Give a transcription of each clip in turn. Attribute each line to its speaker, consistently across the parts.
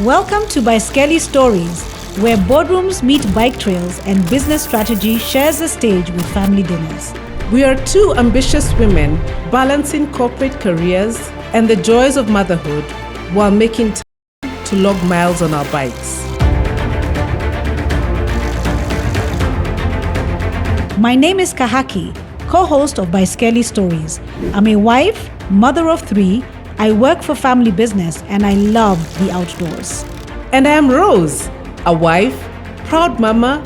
Speaker 1: Welcome to Baiskeli Stories, where boardrooms meet bike trails and business strategy shares the stage with family dinners.
Speaker 2: We are two ambitious women balancing corporate careers and the joys of motherhood while making time to log miles on our bikes.
Speaker 1: My name is Kahaki, co-host of Baiskeli Stories. I'm a wife, mother of 3, I work for family business, and I love the outdoors.
Speaker 2: And I am Rose, a wife, proud mama,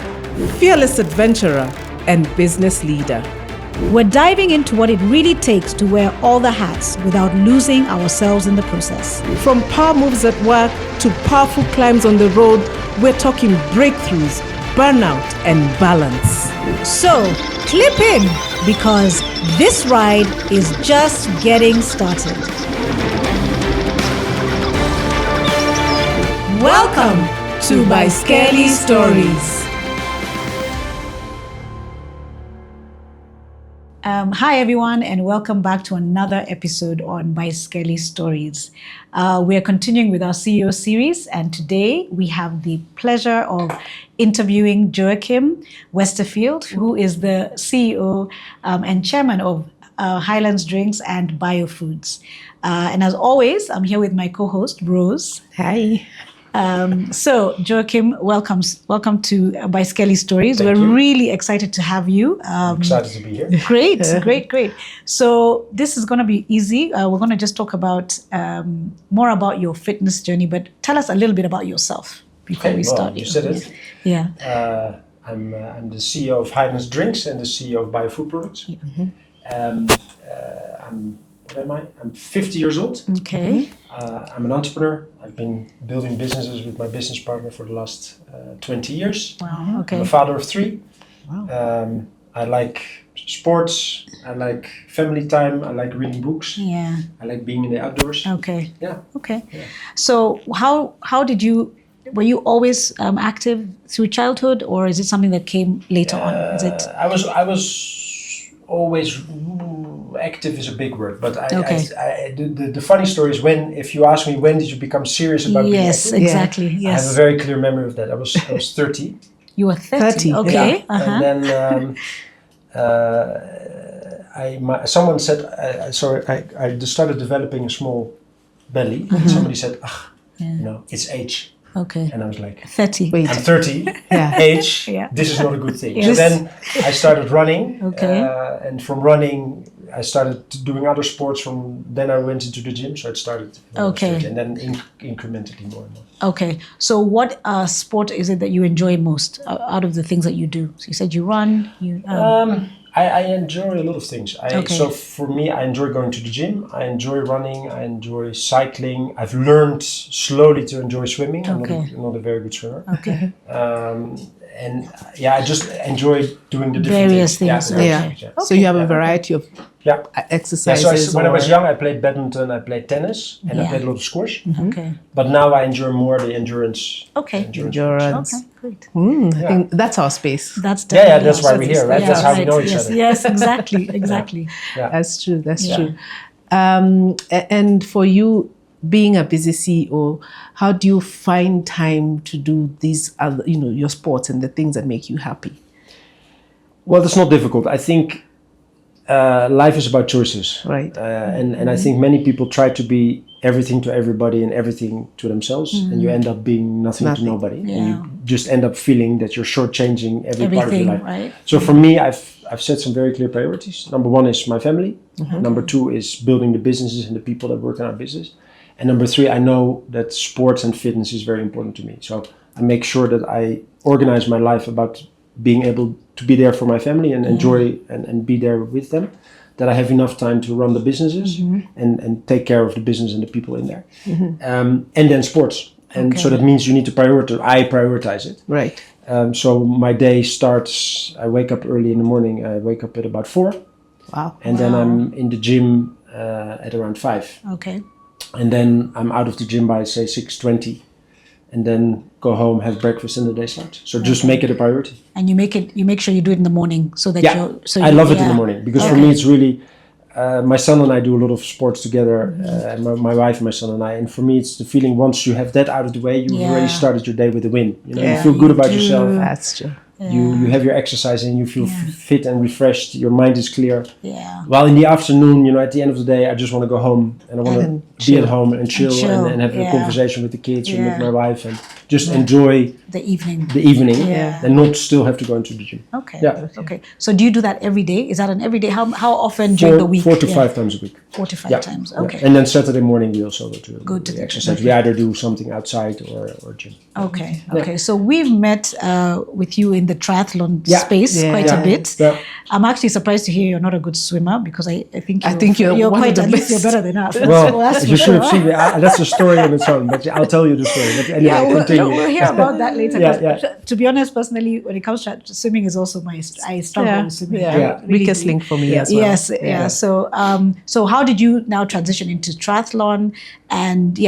Speaker 2: fearless adventurer, and business leader.
Speaker 1: We're diving into what it really takes to wear all the hats without losing ourselves in the process.
Speaker 2: From power moves at work to powerful climbs on the road, we're talking breakthroughs, burnout, and balance.
Speaker 1: So, clip in, because this ride is just getting started. Welcome to Baiskeli Stories. Hi everyone, and welcome back to another episode on Baiskeli Stories. We are continuing with our CEO series, and today we have the pleasure of interviewing Joachim Westerveld, who is the CEO and chairman of Highlands Drinks and Biofoods. And as always, I'm here with my co-host, Rose.
Speaker 2: Hi.
Speaker 1: So, Joachim, welcome to Baiskeli Stories.
Speaker 3: Thank
Speaker 1: We're
Speaker 3: you.
Speaker 1: really excited to have you.
Speaker 3: I'm excited to be here.
Speaker 1: Great. So this is going to be easy. We're going to just talk about more about your fitness journey, but tell us a little bit about yourself before we start.
Speaker 3: You said it.
Speaker 1: Yeah.
Speaker 3: I'm the CEO of Highlands Drinks and the CEO of Biofood Products. What am I? I'm 50 years old.
Speaker 1: Okay.
Speaker 3: I'm an entrepreneur. I've been building businesses with my business partner for the last 20 years.
Speaker 1: Wow. Okay.
Speaker 3: I'm a father of 3.
Speaker 1: Wow.
Speaker 3: I like sports. I like family time. I like reading books.
Speaker 1: Yeah.
Speaker 3: I like being in the outdoors.
Speaker 1: Okay.
Speaker 3: Yeah.
Speaker 1: Okay.
Speaker 3: Yeah.
Speaker 1: So how did you? Were you always active through childhood, or is it something that came later on? Is it?
Speaker 3: I was always active is a big word, but the funny story is if you ask me when did you become serious about being active?
Speaker 1: Yes, exactly.
Speaker 3: I
Speaker 1: Yes.
Speaker 3: have a very clear memory of that. I was 30.
Speaker 1: You were 30. Okay.
Speaker 3: Yeah. And then someone said, I started developing a small belly, and somebody said, it's age.
Speaker 1: Okay.
Speaker 3: And I was like,
Speaker 1: 30.
Speaker 3: I'm 30, age, this is not a good thing.
Speaker 1: Yes.
Speaker 3: So then I started running,
Speaker 1: Okay.
Speaker 3: and from running, I started doing other sports. Then I went into the gym, so it started when I was 30, and then incrementally more and more.
Speaker 1: Okay. So what sport is it that you enjoy most out of the things that you do? So you said you run.
Speaker 3: I enjoy a lot of things.
Speaker 1: Okay.
Speaker 3: So for me, I enjoy going to the gym. I enjoy running. I enjoy cycling. I've learned slowly to enjoy swimming. I'm not a very good swimmer.
Speaker 1: Okay.
Speaker 3: And I just enjoy doing the different
Speaker 1: Various things.
Speaker 2: Yeah.
Speaker 1: Okay.
Speaker 2: So you have a variety of exercises.
Speaker 3: So when I was young, I played badminton, I played tennis, and I played a lot of squash.
Speaker 1: Okay.
Speaker 3: But now I enjoy more the endurance.
Speaker 1: Okay.
Speaker 2: Endurance.
Speaker 1: Okay. Great.
Speaker 2: I think that's our space.
Speaker 1: That's
Speaker 3: That's why we're here, right? That's how we know each other.
Speaker 1: Yes, exactly.
Speaker 3: Yeah.
Speaker 2: That's true. True. And for you, being a busy CEO, how do you find time to do these other, your sports and the things that make you happy?
Speaker 3: Well, it's not difficult. I think life is about choices.
Speaker 2: Right.
Speaker 3: And I think many people try to be everything to everybody and everything to themselves, and you end up being nothing to nobody.
Speaker 1: Yeah.
Speaker 3: And you just end up feeling that you're shortchanging every part of your life.
Speaker 1: Right?
Speaker 3: So for me, I've set some very clear priorities. Number 1 is my family. Number 2 is building the businesses and the people that work in our business. And number 3, I know that sports and fitness is very important to me. So I make sure that I organize my life about being able to be there for my family and enjoy and be there with them. That I have enough time to run the businesses and take care of the business and the people in there. And then sports. And so that means you need to prioritize. I prioritize it.
Speaker 2: Right.
Speaker 3: So my day starts, I wake up early in the morning. I wake up at about 4.
Speaker 2: Wow.
Speaker 3: And then I'm in the gym at around 5.
Speaker 1: Okay.
Speaker 3: And then I'm out of the gym by, say, 6:20. And then go home, have breakfast, and the day starts. So just make it a priority.
Speaker 1: And you make sure you do it in the morning so that
Speaker 3: I love it in the morning because for me it's really, my son and I do a lot of sports together, and my wife, my son and I. And for me, it's the feeling once you have that out of the way, you've already started your day with a win. You know, you feel good about yourself.
Speaker 2: That's true.
Speaker 3: You have your exercise and you feel fit and refreshed. Your mind is clear.
Speaker 1: Yeah.
Speaker 3: While in the afternoon, at the end of the day, I just want to go home and I want to be at home and chill and have a conversation with the kids and with my wife and just enjoy
Speaker 1: the evening.
Speaker 3: And not still have to go into the gym.
Speaker 1: Okay. Yeah. Okay. So do you do that every day? Is that an everyday? How often during the week?
Speaker 3: 4 to 5 times a week.
Speaker 1: 4 to 5 times. Okay.
Speaker 3: And then Saturday morning we also go to
Speaker 1: the
Speaker 3: exercise. We either do something outside or gym.
Speaker 1: Okay. Okay. So we've met with you in the triathlon space quite a bit.
Speaker 3: Yeah.
Speaker 1: I'm actually surprised to hear you're not a good swimmer because I think
Speaker 2: you're one
Speaker 1: quite
Speaker 2: of the
Speaker 1: at least you're
Speaker 2: best.
Speaker 1: better than us.
Speaker 3: Well, you should have seen me. That's a story on its own, but I'll tell you the story. But anyway, continue.
Speaker 1: We'll hear about that later.
Speaker 3: Yeah.
Speaker 1: To be honest, personally, when it comes to swimming, is also I struggle with swimming.
Speaker 2: Weakest link for me as well.
Speaker 1: Yes. Yeah. So how did you now transition into triathlon? And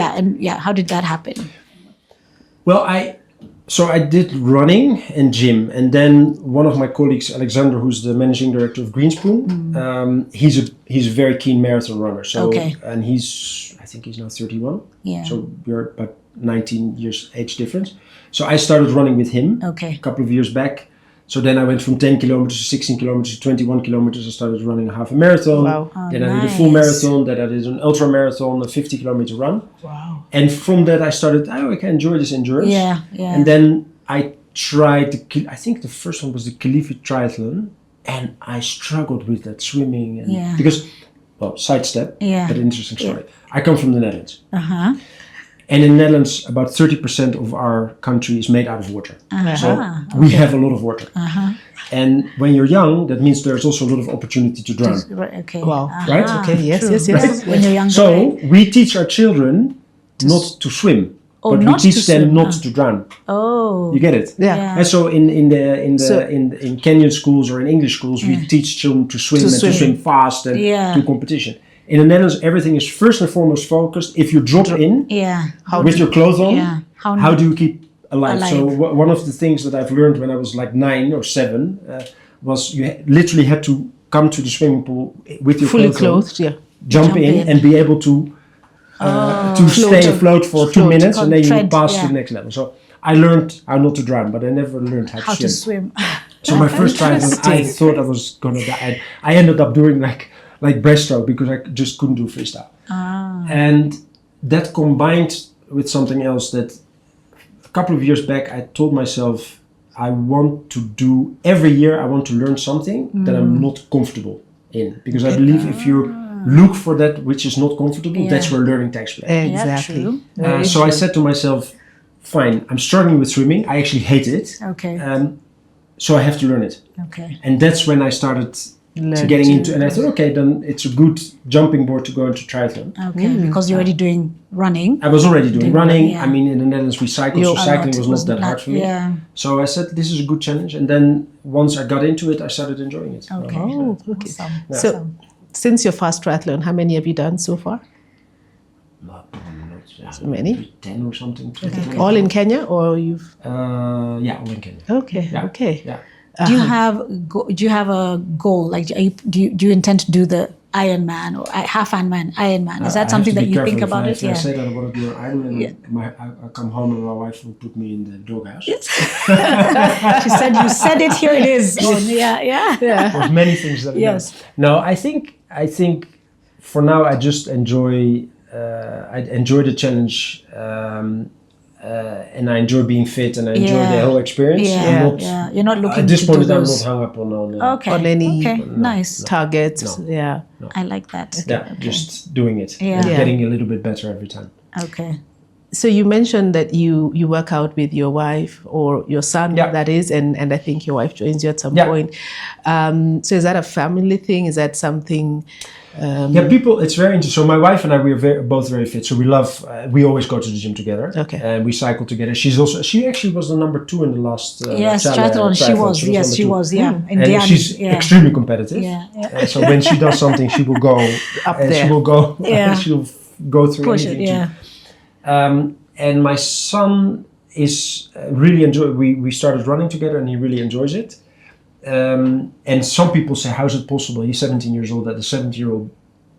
Speaker 1: how did that happen?
Speaker 3: Well, I did running and gym, and then one of my colleagues, Alexander, who's the managing director of Greenspoon, he's a very keen marathon runner. So and I think he's now 31.
Speaker 1: Yeah.
Speaker 3: So we're about 19 years age difference. So I started running with him a couple of years back. So then I went from 10 kilometers to 16 kilometers to 21 kilometers. I started running a half a marathon.
Speaker 2: Wow.
Speaker 3: Then I did a full marathon. Then I did an ultra marathon, a 50 kilometer run.
Speaker 2: Wow.
Speaker 3: And from that I started, I can enjoy this endurance.
Speaker 1: Yeah.
Speaker 3: And then I tried, I think the first one was the Khalifi triathlon. And I struggled with that swimming. And because, sidestep, but interesting story. I come from the Netherlands. And in the Netherlands, about 30% of our country is made out of water. So we have a lot of water. And when you're young, that means there's also a lot of opportunity to drown.
Speaker 1: Okay.
Speaker 2: Wow.
Speaker 3: Right?
Speaker 2: Okay. Yes.
Speaker 1: When you're young.
Speaker 3: So we teach our children not to swim, but we teach them not to drown.
Speaker 1: Oh.
Speaker 3: You get it?
Speaker 2: Yeah.
Speaker 3: And so in Kenyan schools or in English schools, we teach children to swim to swim fast and do competition. In the Netherlands, everything is first and foremost focused. If you drop in with your clothes on, how do you keep alive? So one of the things that I've learned when I was like 9 or 7 was you literally had to come to the swimming pool with your
Speaker 2: fully
Speaker 3: clothes
Speaker 2: clothed,
Speaker 3: on, jump in and be able to stay afloat for 2 minutes and then you would pass to the next level. So I learned how not to drown, but I never learned how to swim. So my first triathlon, I thought I was gonna die. I ended up doing like breaststroke because I just couldn't do freestyle. And that combined with something else that a couple of years back I told myself I want to do every year. I want to learn something that I'm not comfortable in, because I believe if you look for that which is not comfortable, that's where learning takes place.
Speaker 2: Exactly.
Speaker 3: So I said to myself, fine, I'm struggling with swimming. I actually hate it. So I have to learn it. And that's when I started getting into, and I thought, okay, then it's a good jumping board to go into triathlon.
Speaker 1: Because you're already doing running.
Speaker 3: I was already doing running. I mean, in the Netherlands we cycle, so cycling was not that hard for me. So I said, this is a good challenge. And then once I got into it, I started enjoying it.
Speaker 1: Awesome.
Speaker 2: So since your first triathlon, how many have you done so far?
Speaker 3: Not
Speaker 2: so many?
Speaker 3: 10 or something.
Speaker 2: All in Kenya, or you've?
Speaker 3: All in Kenya.
Speaker 2: Okay.
Speaker 3: Yeah.
Speaker 1: Do you have a goal? Like, do you intend to do the Ironman or half Ironman? Is that something that you think about it?
Speaker 3: If I say that I want to do an Ironman, I come home and my wife will put me in the doghouse.
Speaker 1: She said, "You said it. Here it is."
Speaker 3: There's many things that. No, I think for now I just enjoy. I enjoy the challenge. And I enjoy being fit, and I enjoy the whole experience.
Speaker 1: You're not looking
Speaker 3: at this
Speaker 1: to
Speaker 3: point.
Speaker 1: do
Speaker 3: I'm
Speaker 1: those.
Speaker 3: not hung up on
Speaker 2: any
Speaker 1: nice
Speaker 2: targets.
Speaker 3: No.
Speaker 2: Yeah,
Speaker 1: I like that.
Speaker 3: Just doing it, and getting a little bit better every time.
Speaker 2: So you mentioned that you work out with your wife or your son, that is, and I think your wife joins you at some point. So is that a family thing? Is that something?
Speaker 3: People, it's very interesting. So my wife and I, we are both very fit. So we love, we always go to the gym together. And we cycle together. She actually was the number 2 in the last
Speaker 1: triathlon. She was.
Speaker 3: And she's extremely competitive. So when she does something, she will go up there. She will go. She'll go through
Speaker 1: push
Speaker 3: anything. And my son is really enjoy. We started running together, and he really enjoys it. and some people say, how is it possible? He's 17 years old, that a 70-year-old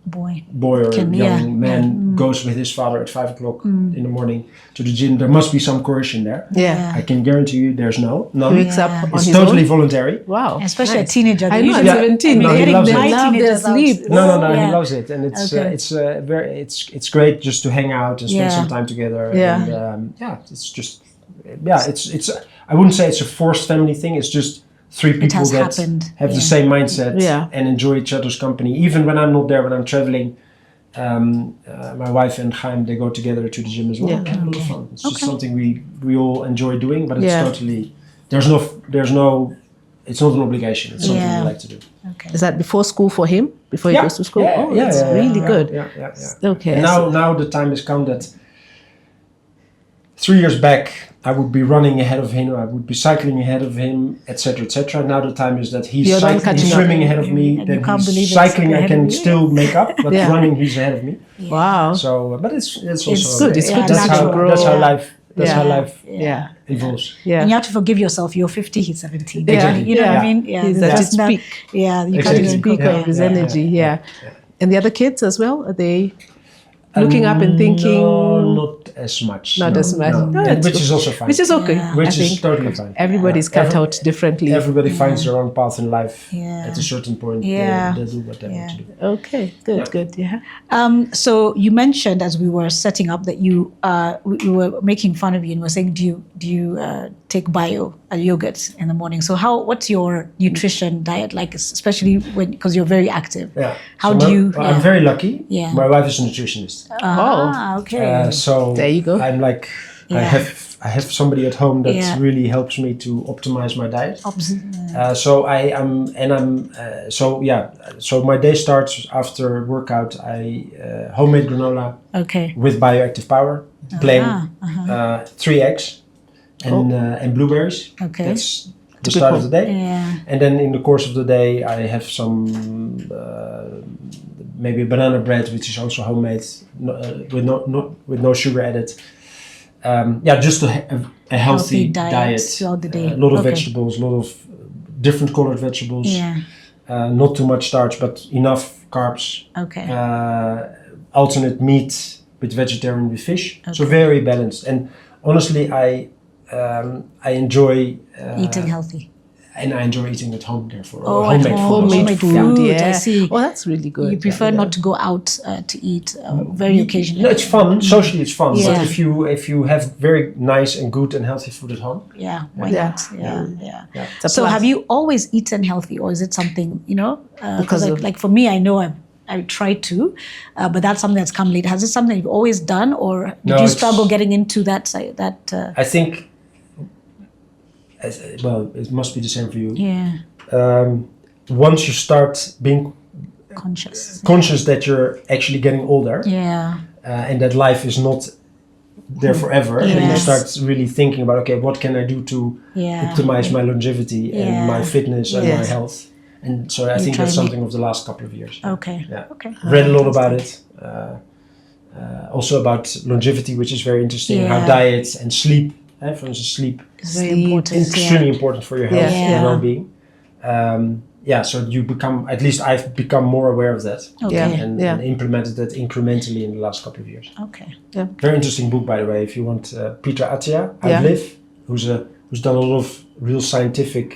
Speaker 1: boy
Speaker 3: or young man goes with his father at 5 o'clock in the morning to the gym. There must be some coercion there.
Speaker 2: Yeah.
Speaker 3: I can guarantee you there's none.
Speaker 2: He wakes up on
Speaker 3: It's
Speaker 2: his
Speaker 3: totally
Speaker 2: own.
Speaker 3: voluntary.
Speaker 2: Wow.
Speaker 1: especially
Speaker 2: nice.
Speaker 1: a teenager.
Speaker 2: I know,
Speaker 1: Usually-
Speaker 2: at 17.
Speaker 3: No, he
Speaker 2: Getting
Speaker 3: loves
Speaker 2: the
Speaker 3: it.
Speaker 2: love, their
Speaker 1: Teenagers out.
Speaker 2: sleep.
Speaker 3: No,
Speaker 1: Yeah.
Speaker 3: he loves it, and it's
Speaker 1: Okay.
Speaker 3: it's great just to hang out and spend
Speaker 1: Yeah.
Speaker 3: some time together.
Speaker 2: Yeah.
Speaker 3: And, it's just it's I wouldn't say it's a forced family thing. It's just 3 people
Speaker 1: has
Speaker 3: that
Speaker 1: happened.
Speaker 3: have the
Speaker 1: Yeah.
Speaker 3: same mindset
Speaker 2: Yeah.
Speaker 3: and enjoy each other's company. Even when I'm not there, when I'm traveling, my wife and Chaim, they go together to the gym as well.
Speaker 2: Yeah.
Speaker 3: We have a lot of fun. It's just
Speaker 1: Okay.
Speaker 3: something we all enjoy doing, but it's
Speaker 2: Yeah.
Speaker 3: totally there's no it's not an obligation. It's something
Speaker 1: Yeah.
Speaker 3: we like to do.
Speaker 1: Okay.
Speaker 2: Is that before school for him? Before he goes to school?
Speaker 3: Yeah,
Speaker 2: Oh,
Speaker 3: yeah,
Speaker 2: that's
Speaker 3: yeah,
Speaker 2: really
Speaker 3: yeah,
Speaker 2: good.
Speaker 3: Yeah.
Speaker 2: Okay.
Speaker 3: And now the time has come that 3 years back I would be running ahead of him, I would be cycling ahead of him, etc., etc. Now the time is that he's
Speaker 2: You're not catching up.
Speaker 3: swimming ahead of me.
Speaker 1: And
Speaker 3: Then
Speaker 1: you can't
Speaker 3: he's
Speaker 1: believe it's
Speaker 3: cycling, I
Speaker 1: ahead
Speaker 3: can
Speaker 1: of you.
Speaker 3: still make up, but
Speaker 2: Yeah.
Speaker 3: running, he's ahead of me.
Speaker 2: Wow.
Speaker 3: So, but it's also
Speaker 1: It's
Speaker 2: good. It's good to
Speaker 3: that's
Speaker 2: see
Speaker 3: how
Speaker 2: them grow.
Speaker 3: that's how life that's
Speaker 2: Yeah.
Speaker 3: how life
Speaker 2: Yeah.
Speaker 3: evolves.
Speaker 2: Yeah.
Speaker 1: And you have to forgive yourself. You're 50, he's 17.
Speaker 3: Exactly.
Speaker 1: You know what I
Speaker 2: Yeah.
Speaker 1: mean? Yeah.
Speaker 2: He's
Speaker 1: there's
Speaker 2: at
Speaker 1: just
Speaker 2: his
Speaker 1: not-
Speaker 2: peak.
Speaker 1: Yeah. You
Speaker 3: Exactly.
Speaker 1: can't even
Speaker 2: Speak
Speaker 1: cope.
Speaker 2: of his
Speaker 3: Yeah.
Speaker 2: energy. Yeah.
Speaker 3: Yeah.
Speaker 2: And the other kids as well? Are they looking up and thinking?
Speaker 3: No, not as much.
Speaker 2: Not
Speaker 3: no,
Speaker 2: as much.
Speaker 3: no.
Speaker 2: No,
Speaker 3: And
Speaker 2: it's
Speaker 3: which
Speaker 2: good.
Speaker 3: is also fine.
Speaker 2: Which is okay.
Speaker 1: Yeah.
Speaker 3: Which
Speaker 2: I
Speaker 3: is
Speaker 2: think
Speaker 3: totally fine.
Speaker 2: everybody's cut out differently.
Speaker 3: Everybody finds their own path in life.
Speaker 1: Yeah.
Speaker 3: At a certain point,
Speaker 1: Yeah.
Speaker 3: they do what they want to do.
Speaker 2: Okay. Good.
Speaker 3: Yeah.
Speaker 2: Good. Yeah.
Speaker 1: So you mentioned as we were setting up that you we were making fun of you and were saying, do you take bio yogurt in the morning? So what's your nutrition diet like, especially because you're very active?
Speaker 3: Yeah.
Speaker 1: How
Speaker 3: So
Speaker 1: do you?
Speaker 3: well, I'm very lucky.
Speaker 1: Yeah.
Speaker 3: My wife is a nutritionist.
Speaker 1: Okay.
Speaker 3: So
Speaker 2: There you go.
Speaker 3: I'm like
Speaker 1: Yeah.
Speaker 3: I have somebody at home that
Speaker 1: Yeah.
Speaker 3: really helps me to optimize my diet.
Speaker 1: Opposite.
Speaker 3: So I am, and I'm, so yeah. So my day starts after workout. I homemade granola
Speaker 1: Okay.
Speaker 3: with bioactive power, plain,
Speaker 1: Uh-huh.
Speaker 3: 3 eggs, and blueberries.
Speaker 1: Okay.
Speaker 3: That's the start of the day.
Speaker 1: Yeah.
Speaker 3: And then in the course of the day, I have some maybe a banana bread, which is also homemade, with no sugar added. Just a healthy diet
Speaker 1: throughout the day.
Speaker 3: a lot of
Speaker 1: Okay.
Speaker 3: vegetables, a lot of different colored vegetables.
Speaker 1: Yeah.
Speaker 3: Not too much starch, but enough carbs.
Speaker 1: Okay.
Speaker 3: Alternate meat with vegetarian with fish. So
Speaker 1: Okay.
Speaker 3: very balanced. And honestly, I enjoy
Speaker 1: Eating healthy.
Speaker 3: and I enjoy eating at home. Therefore,
Speaker 1: Oh, at
Speaker 3: homemade
Speaker 1: home.
Speaker 3: food. also.
Speaker 2: Homemade food.
Speaker 1: food,
Speaker 2: Yeah.
Speaker 1: I see.
Speaker 2: Oh, that's really good.
Speaker 1: You prefer not to go out to eat very occasionally.
Speaker 3: No, it's fun. Socially, it's fun.
Speaker 1: Yeah.
Speaker 3: But if you have very nice and good and healthy food at home,
Speaker 1: Yeah, why
Speaker 2: Yeah.
Speaker 1: not? Yeah.
Speaker 2: It's a
Speaker 1: So
Speaker 2: plus.
Speaker 1: have you always eaten healthy, or is it something, because
Speaker 2: Because of-
Speaker 1: like for me, I know I try to, but that's something that's come later. Has it something you've always done, or did
Speaker 3: No,
Speaker 1: you
Speaker 3: it's-
Speaker 1: struggle getting into that side?
Speaker 3: I think. It must be the same for you.
Speaker 1: Yeah,
Speaker 3: Once you start being
Speaker 1: conscious.
Speaker 3: conscious that you're actually getting older,
Speaker 1: Yeah,
Speaker 3: and that life is not there forever, and you
Speaker 1: Yes.
Speaker 3: start really thinking about, okay, what can I do to
Speaker 1: yeah.
Speaker 3: optimize my longevity and
Speaker 1: Yeah.
Speaker 3: my fitness and my
Speaker 2: Yes.
Speaker 3: health? And so I
Speaker 1: You
Speaker 3: think
Speaker 1: try
Speaker 3: that's
Speaker 1: to
Speaker 3: something of the last couple of years.
Speaker 1: Okay.
Speaker 3: Yeah.
Speaker 1: Okay.
Speaker 3: Read a lot about it. Also about longevity, which is very interesting. How
Speaker 1: Yeah.
Speaker 3: diet and sleep, for instance, sleep
Speaker 1: It's very
Speaker 2: Sleep
Speaker 1: important.
Speaker 3: is extremely important for your health
Speaker 2: Yeah.
Speaker 3: and well-being. So you become, at least I've become more aware of that
Speaker 1: Okay.
Speaker 2: Yeah.
Speaker 3: and implemented that incrementally in the last couple of years.
Speaker 1: Okay.
Speaker 3: Very interesting book, by the way, if you want. Peter Attia,
Speaker 2: Yeah.
Speaker 3: Outlive, who's done a lot of real scientific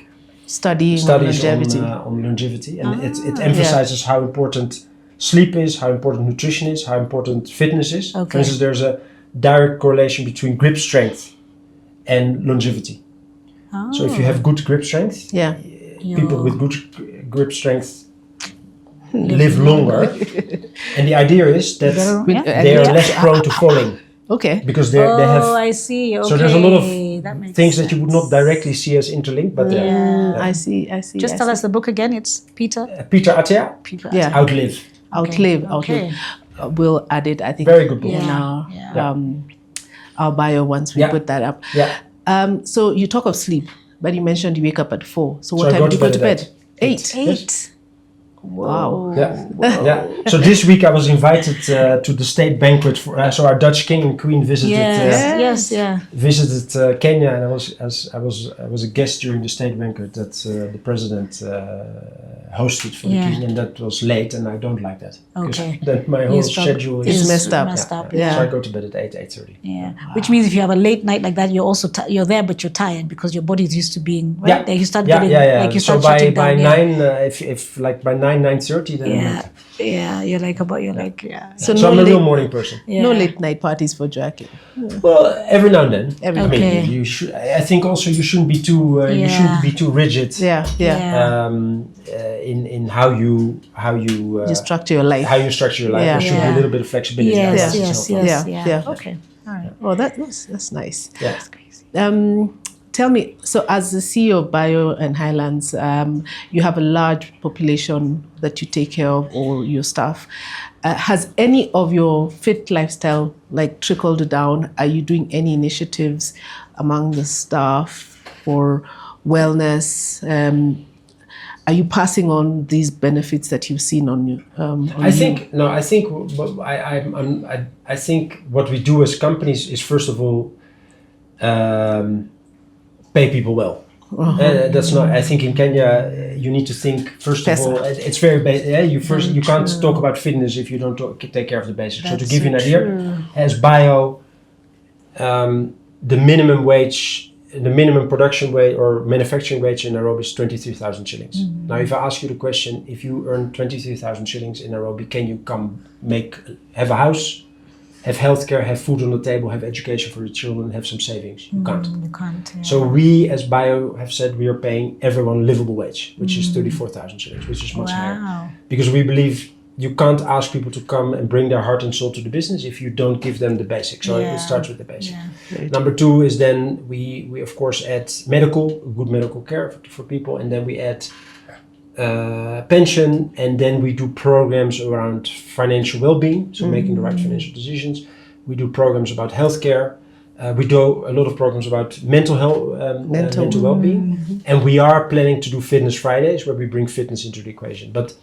Speaker 2: Studying
Speaker 3: studies
Speaker 2: longevity.
Speaker 3: on longevity, and it emphasizes how important sleep is, how important nutrition is, how important fitness is.
Speaker 1: Okay.
Speaker 3: For instance, there's a direct correlation between grip strength and longevity.
Speaker 1: Oh.
Speaker 3: So if you have good grip strength,
Speaker 2: Yeah.
Speaker 3: people with good grip strength live longer. And the idea is that they are less prone to falling
Speaker 2: Okay.
Speaker 3: because they have.
Speaker 1: I see. Okay.
Speaker 3: So there's a lot of
Speaker 1: That makes
Speaker 3: things that you would
Speaker 1: sense.
Speaker 3: not directly see as interlinked, but they're.
Speaker 1: Yeah.
Speaker 2: I see. I see.
Speaker 1: Just
Speaker 2: I
Speaker 1: tell
Speaker 2: see.
Speaker 1: us the book again. It's Peter.
Speaker 3: Peter Attia,
Speaker 2: Yeah.
Speaker 3: Outlive.
Speaker 2: Outlive.
Speaker 1: Okay.
Speaker 2: Outlive. We'll add it. I think.
Speaker 3: Very good book.
Speaker 2: In
Speaker 1: Yeah.
Speaker 2: our bio once we
Speaker 3: Yeah.
Speaker 2: put that up.
Speaker 3: Yeah.
Speaker 2: So you talk of sleep, but you mentioned you wake up at 4. So what
Speaker 3: So I
Speaker 2: time
Speaker 3: go
Speaker 2: do you
Speaker 3: to
Speaker 2: go to
Speaker 3: bed
Speaker 2: bed?
Speaker 3: at
Speaker 2: 8.
Speaker 1: 8.
Speaker 2: Wow.
Speaker 3: Yeah. So this week I was invited to the state banquet for. So our Dutch king and queen visited. Visited Kenya, and I was a guest during the state banquet that the president hosted for the king, and that was late, and I don't like that.
Speaker 1: Okay.
Speaker 3: Then my whole schedule
Speaker 2: is messed up.
Speaker 3: So I go to bed at 8:30.
Speaker 1: Yeah. Wow. Which means if you have a late night like that, you're also you're there, but you're tired because your body's used to being right there. You start getting like you start shutting down.
Speaker 3: So by 9, if like by 9:30, then
Speaker 1: you're like
Speaker 2: So
Speaker 3: I'm a real morning person.
Speaker 2: No late night parties for Joachim.
Speaker 3: Well, every now and then.
Speaker 2: Every
Speaker 3: I mean, you should. I think also you shouldn't be too. You shouldn't be too rigid. In how you
Speaker 2: structure your life.
Speaker 3: How you structure your life. There should be a little bit of flexibility.
Speaker 1: Yes. Okay. All right.
Speaker 2: Oh, that's nice.
Speaker 3: Yeah.
Speaker 1: That's crazy.
Speaker 2: Tell me, so as the CEO of Bio and Highlands, you have a large population that you take care of, all your staff. Has any of your fit lifestyle trickled down? Are you doing any initiatives among the staff for wellness? Are you passing on these benefits that you've seen on you? I
Speaker 3: think what we do as companies is first of all pay people well. That's not. I think in Kenya you need to think first of all. It's very basic. You can't talk about fitness if you don't take care of the basics. So to give you an idea, as Bio, the minimum wage. The minimum production wage or manufacturing wage in Nairobi is 23,000 shillings. Mm-hmm. Now, if I ask you the question, if you earn 23,000 shillings in Nairobi, can you have a house, have healthcare, have food on the table, have education for your children, have some savings? You can't.
Speaker 1: You can't. Yeah.
Speaker 3: So we, as Bio, have said we are paying everyone livable wage, which is 34,000 shillings, which is much higher. Because we believe you can't ask people to come and bring their heart and soul to the business if you don't give them the basics. So it starts with the basics. Yeah. Number two is then we of course add good medical care for people, and then we add pension, and then we do programs around financial well-being, so making the right financial decisions. We do programs about healthcare. We do a lot of programs about mental health, mental well-being, and we are planning to do Fitness Fridays where we bring fitness into the equation. But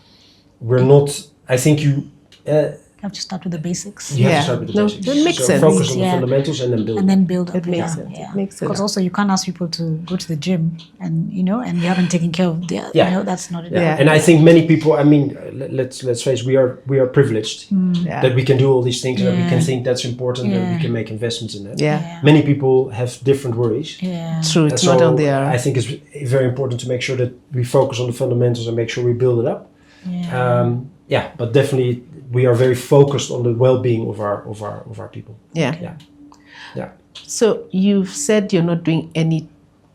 Speaker 3: we're not. I think you
Speaker 1: have to start with the basics.
Speaker 3: You have to start with the basics.
Speaker 2: That makes sense.
Speaker 3: Focus on the fundamentals and then build.
Speaker 1: And then build up.
Speaker 2: It makes sense.
Speaker 1: Yeah.
Speaker 2: It makes sense.
Speaker 1: Because also you can't ask people to go to the gym and and you haven't taken care of that's not enough.
Speaker 3: Yeah. And I think many people. I mean, let's face we are privileged that we can do all these things, that we can think that's important, and we can make investments in that.
Speaker 2: Yeah.
Speaker 3: Many people have different worries.
Speaker 2: Yeah. True. It's not on their.
Speaker 3: I think it's very important to make sure that we focus on the fundamentals and make sure we build it up. Yeah. But definitely we are very focused on the well-being of our people.
Speaker 2: Yeah. So you've said you're not doing any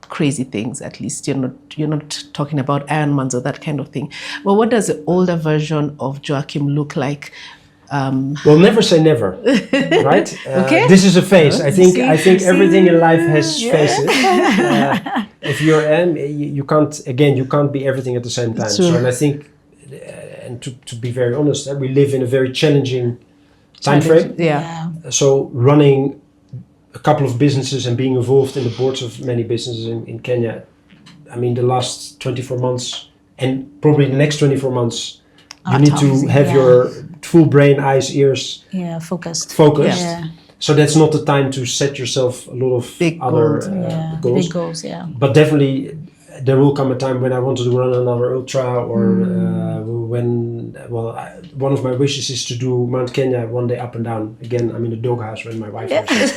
Speaker 2: crazy things. At least you're not talking about Ironmans or that kind of thing. Well, what does the older version of Joachim look like?
Speaker 3: Well, never say never, right?
Speaker 2: Okay.
Speaker 3: This is a phase. I think everything in life has phases. If you can't be everything at the same time. So, and I think. And to be very honest, we live in a very challenging time frame.
Speaker 2: Yeah.
Speaker 3: So running a couple of businesses and being involved in the boards of many businesses in Kenya, I mean, the last 24 months and probably the next 24 months, you need to have your full brain, eyes, ears
Speaker 1: focused.
Speaker 3: Yeah. So that's not the time to set yourself a lot of
Speaker 2: big
Speaker 3: other goals.
Speaker 1: Big goals,
Speaker 3: But definitely there will come a time when I want to run another ultra, or one of my wishes is to do Mount Kenya one day up and down. Again, I'm in the doghouse when my wife is.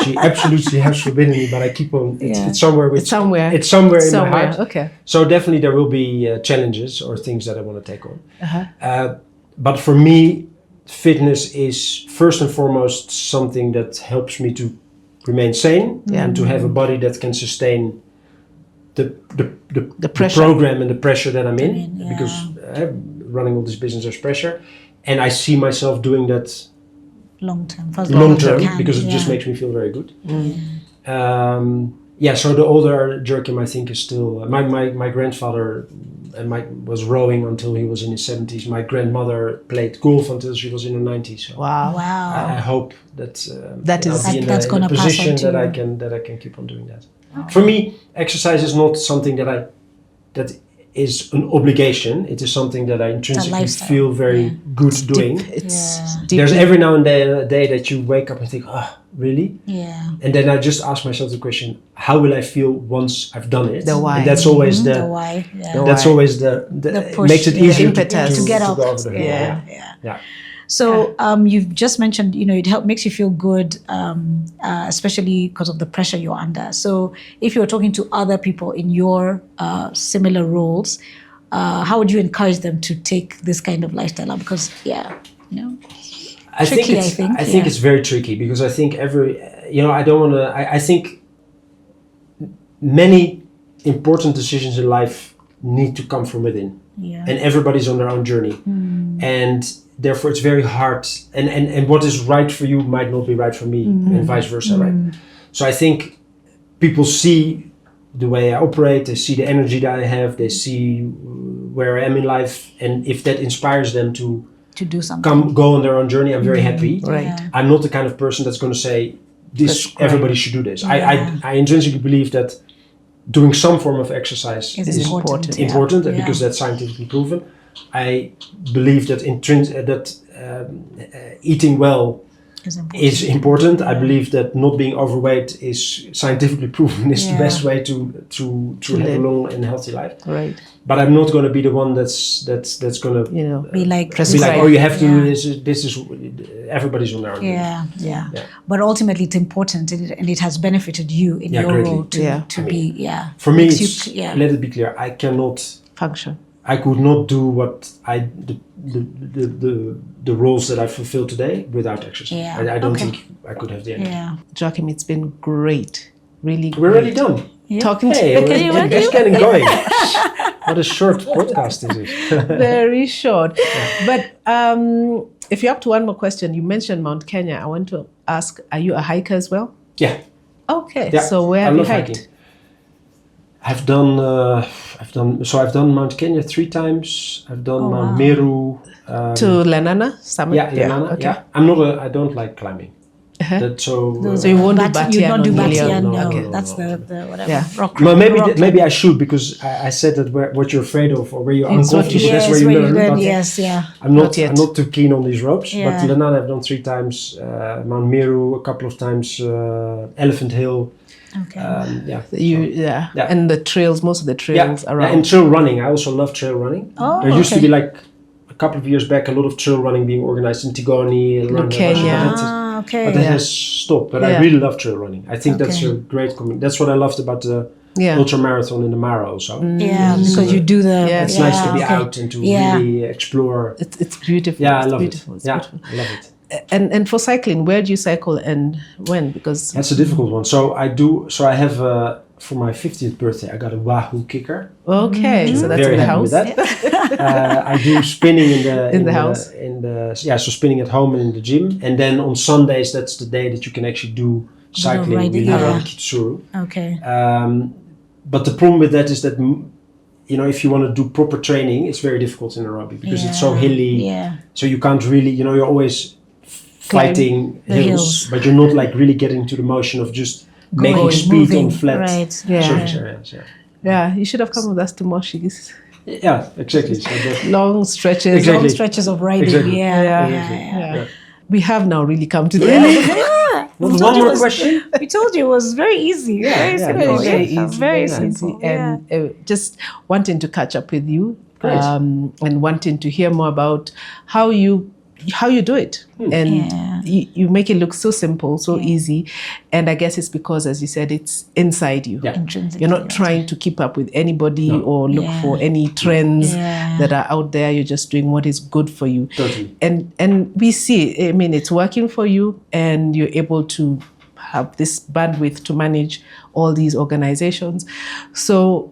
Speaker 3: She absolutely has forbidden me, but I keep on. It's somewhere. It's somewhere in my heart.
Speaker 2: Okay.
Speaker 3: So definitely there will be challenges or things that I want to take on. But for me, fitness is first and foremost something that helps me to remain sane and to have a body that can sustain the program and the pressure that I'm in, because running all this business there's pressure, and I see myself doing that long term because it just makes me feel very good. So the older Joachim, I think, is still my grandfather was rowing until he was in his 70s. My grandmother played golf until she was in her 90s. So
Speaker 2: wow!
Speaker 3: I hope that's
Speaker 1: in a
Speaker 3: position that I can keep on doing that. Okay. For me, exercise is not something that is an obligation. It is something that I intrinsically feel very good doing. There's every now and then a day that you wake up and think, oh, really?
Speaker 1: Yeah.
Speaker 3: And then I just ask myself the question, how will I feel once I've done it?
Speaker 2: The why.
Speaker 3: And that's always
Speaker 1: the why. Yeah.
Speaker 3: That's always the
Speaker 1: push,
Speaker 3: makes it easier to
Speaker 1: get up.
Speaker 3: go over the hill.
Speaker 1: Yeah. So you've just mentioned, it makes you feel good, especially because of the pressure you're under. So if you're talking to other people in your similar roles, how would you encourage them to take this kind of lifestyle up? Because
Speaker 3: I think it's very tricky, because I think I think many important decisions in life need to come from within.
Speaker 1: Yeah.
Speaker 3: And everybody's on their own journey. And therefore it's very hard, and what is right for you might not be right for me, and vice versa, right? So I think people see the way I operate, they see the energy that I have, they see where I am in life, and if that inspires them to
Speaker 1: do something,
Speaker 3: go on their own journey, I'm very happy.
Speaker 2: Right.
Speaker 1: Yeah.
Speaker 3: I'm not the kind of person that's going to say everybody should do this. I intrinsically believe that doing some form of exercise is important, because that's scientifically proven. I believe that eating well is important.
Speaker 1: Yeah.
Speaker 3: I believe that not being overweight is scientifically proven is the best way to have a long and healthy life.
Speaker 2: Right.
Speaker 3: But I'm not going to be the one that's going to
Speaker 1: be like,
Speaker 3: oh, you have to do this. This is everybody's on their own.
Speaker 1: Yeah. But ultimately, it's important, and it has benefited you in your
Speaker 3: greatly.
Speaker 1: role to be. For
Speaker 3: me, let it be clear. I cannot
Speaker 2: function.
Speaker 3: I could not do what the roles that I fulfill today without exercise. I don't think I could have the energy.
Speaker 2: Joachim, it's been great. Really great.
Speaker 3: We're already done.
Speaker 2: Talking to
Speaker 3: you. We're just getting going. What a short podcast is it?
Speaker 2: Very short. But if you're up to one more question, you mentioned Mount Kenya. I want to ask, are you a hiker as well?
Speaker 3: Yeah.
Speaker 2: Okay. Yeah. So where have you hiked?
Speaker 3: Hiking. I've done Mount Kenya 3 times. I've done Mount Meru.
Speaker 2: To Lenana summit.
Speaker 3: Yeah, Lenana. Okay. Yeah. I don't like climbing.
Speaker 2: So you won't do Batian?
Speaker 1: You don't do Batian, no.
Speaker 2: Okay.
Speaker 1: That's the whatever.
Speaker 2: Yeah.
Speaker 1: Rock.
Speaker 3: Well, maybe I should, because I said that what you're afraid of, or where you're uncomfortable, that's where you learn. I'm not too keen on these ropes. But Lenana I've done 3 times. Mount Meru a couple of times. Elephant Hill.
Speaker 1: Okay.
Speaker 2: And the trails, most of the trails around.
Speaker 3: Yeah, and trail running. I also love trail running. There used to be, like a couple of years back, a lot of trail running being organized in Tigoni and around
Speaker 2: Kenya.
Speaker 3: But that has stopped. But I really love trail running. I think that's a great that's what I loved about the ultra marathon in the Mara also.
Speaker 1: Because you do the.
Speaker 3: It's nice to be out and to really explore.
Speaker 2: It's beautiful.
Speaker 3: Yeah, I love it.
Speaker 2: Beautiful.
Speaker 3: I love it.
Speaker 2: And for cycling, where do you cycle and when? Because
Speaker 3: that's a difficult one. So I have for my 50th birthday, I got a Wahoo kicker.
Speaker 2: Okay, so that's
Speaker 3: very
Speaker 2: in the
Speaker 3: happy
Speaker 2: house.
Speaker 3: With that. I do spinning in the
Speaker 2: house.
Speaker 3: So spinning at home and in the gym. And then on Sundays, that's the day that you can actually do cycling around Kitsuru.
Speaker 1: Okay.
Speaker 3: But the problem with that is that if you want to do proper training, it's very difficult in Nairobi because it's so hilly. Yeah. So you can't really, you're always fighting hills, but you're not like really getting to the motion of just making speed on flat surface areas.
Speaker 2: Yeah, you should have come with us to Moshis.
Speaker 3: Yeah, exactly. So
Speaker 2: long stretches.
Speaker 1: Long stretches of riding. Exactly. Yeah.
Speaker 2: We have now really come to the end.
Speaker 3: One more question.
Speaker 1: We told you it was very easy. Very simple.
Speaker 2: Very easy.
Speaker 1: Very simple.
Speaker 2: And just wanting to catch up with you and wanting to hear more about how you do it. And you make it look so simple, so easy. And I guess it's because, as you said, it's inside you. Yeah. You're not trying to keep up with anybody or look for any trends that are out there. You're just doing what is good for you.
Speaker 3: Totally.
Speaker 2: And we see, it's working for you, and you're able to have this bandwidth to manage all these organizations. So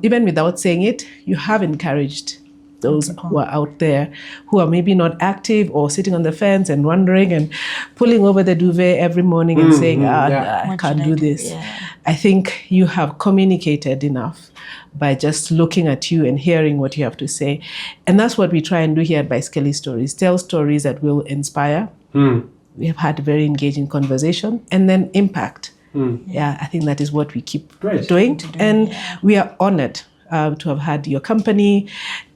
Speaker 2: even without saying it, you have encouraged those who are out there who are maybe not active or sitting on the fence and wondering and pulling over the duvet every morning and saying, I can't do this. Yeah. I think you have communicated enough by just looking at you and hearing what you have to say. And that's what we try and do here at Baiskeli Stories, tell stories that will inspire. We have had a very engaging conversation and then impact. I think that is what we keep doing. And we are honored to have had your company.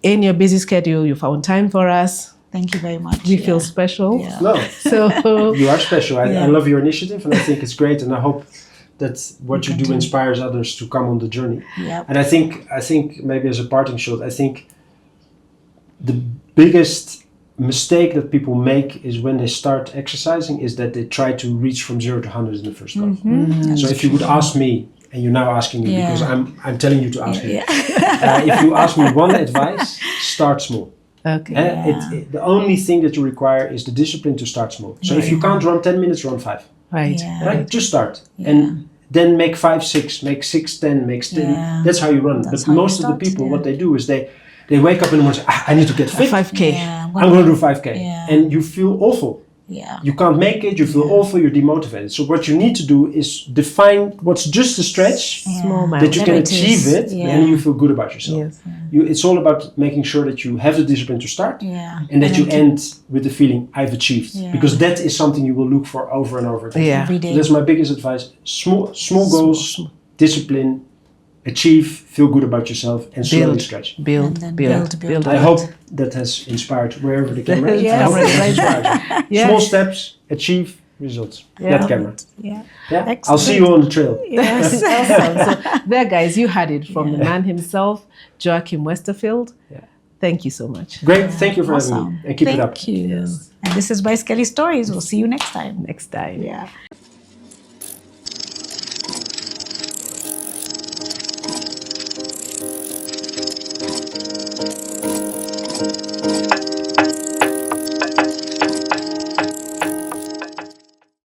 Speaker 2: In your busy schedule, you found time for us.
Speaker 1: Thank you very much.
Speaker 2: We feel special.
Speaker 1: Yeah.
Speaker 3: No,
Speaker 2: So
Speaker 3: you are special. I love your initiative, and I think it's great, and I hope that what you do inspires others to come on the journey.
Speaker 1: Yep.
Speaker 3: And I think maybe as a parting shot, I think the biggest mistake that people make is when they start exercising is that they try to reach from 0 to 100 in the first go. So if you would ask me, and you're now asking me because I'm telling you to ask me, if you ask me one advice, start small.
Speaker 2: okay.
Speaker 3: The only thing that you require is the discipline to start small. So if you can't run 10 minutes, run 5.
Speaker 2: Right.
Speaker 1: Yeah.
Speaker 3: Right? Just start. And then make 5, 6, make 6, 10, make 10.
Speaker 1: Yeah.
Speaker 3: That's how you run.
Speaker 1: That's
Speaker 3: But
Speaker 1: how you
Speaker 3: most of
Speaker 1: start,
Speaker 3: the people, what they do is they wake up in the morning and say, I need to get fit.
Speaker 2: 5K.
Speaker 1: Yeah.
Speaker 3: I'm going to do 5K.
Speaker 1: Yeah.
Speaker 3: And you feel awful.
Speaker 1: Yeah.
Speaker 3: You can't make it, you feel awful, you're demotivated. So what you need to do is define what's just a stretch
Speaker 2: Small
Speaker 3: that you
Speaker 2: amount.
Speaker 3: can
Speaker 1: Whatever it
Speaker 3: achieve
Speaker 1: is.
Speaker 3: it,
Speaker 1: Yeah.
Speaker 3: and you feel good about yourself.
Speaker 2: Yes.
Speaker 3: It's all about making sure that you have the discipline to start,
Speaker 1: Yeah.
Speaker 3: and that you
Speaker 1: then
Speaker 3: end with the feeling I've achieved,
Speaker 1: Yeah.
Speaker 3: because that is something you will look for over and over again.
Speaker 2: Yeah.
Speaker 1: every
Speaker 3: So
Speaker 1: day.
Speaker 3: that's my biggest advice: small goals, discipline, achieve, feel good about yourself, and slowly
Speaker 2: Build.
Speaker 3: stretch.
Speaker 2: Build.
Speaker 1: And then
Speaker 2: Build.
Speaker 1: build.
Speaker 2: Build.
Speaker 3: I hope that has inspired wherever the camera is.
Speaker 2: Yes.
Speaker 3: I hope it has inspired you.
Speaker 2: Yes.
Speaker 3: Small steps, achieve results.
Speaker 2: Yeah.
Speaker 3: That camera.
Speaker 1: Yeah.
Speaker 3: Yeah.
Speaker 1: Excellent.
Speaker 3: I'll see you on the trail.
Speaker 1: Yes.
Speaker 2: Awesome. So there, guys, you had it from the man himself, Joachim Westerveld.
Speaker 3: Yeah.
Speaker 2: Thank you so much.
Speaker 3: Great. Thank you for having
Speaker 1: Awesome.
Speaker 3: me. And keep it up.
Speaker 1: Thank you. And this is Baiskeli Stories. We'll see you next time.
Speaker 2: Next time.
Speaker 1: Yeah.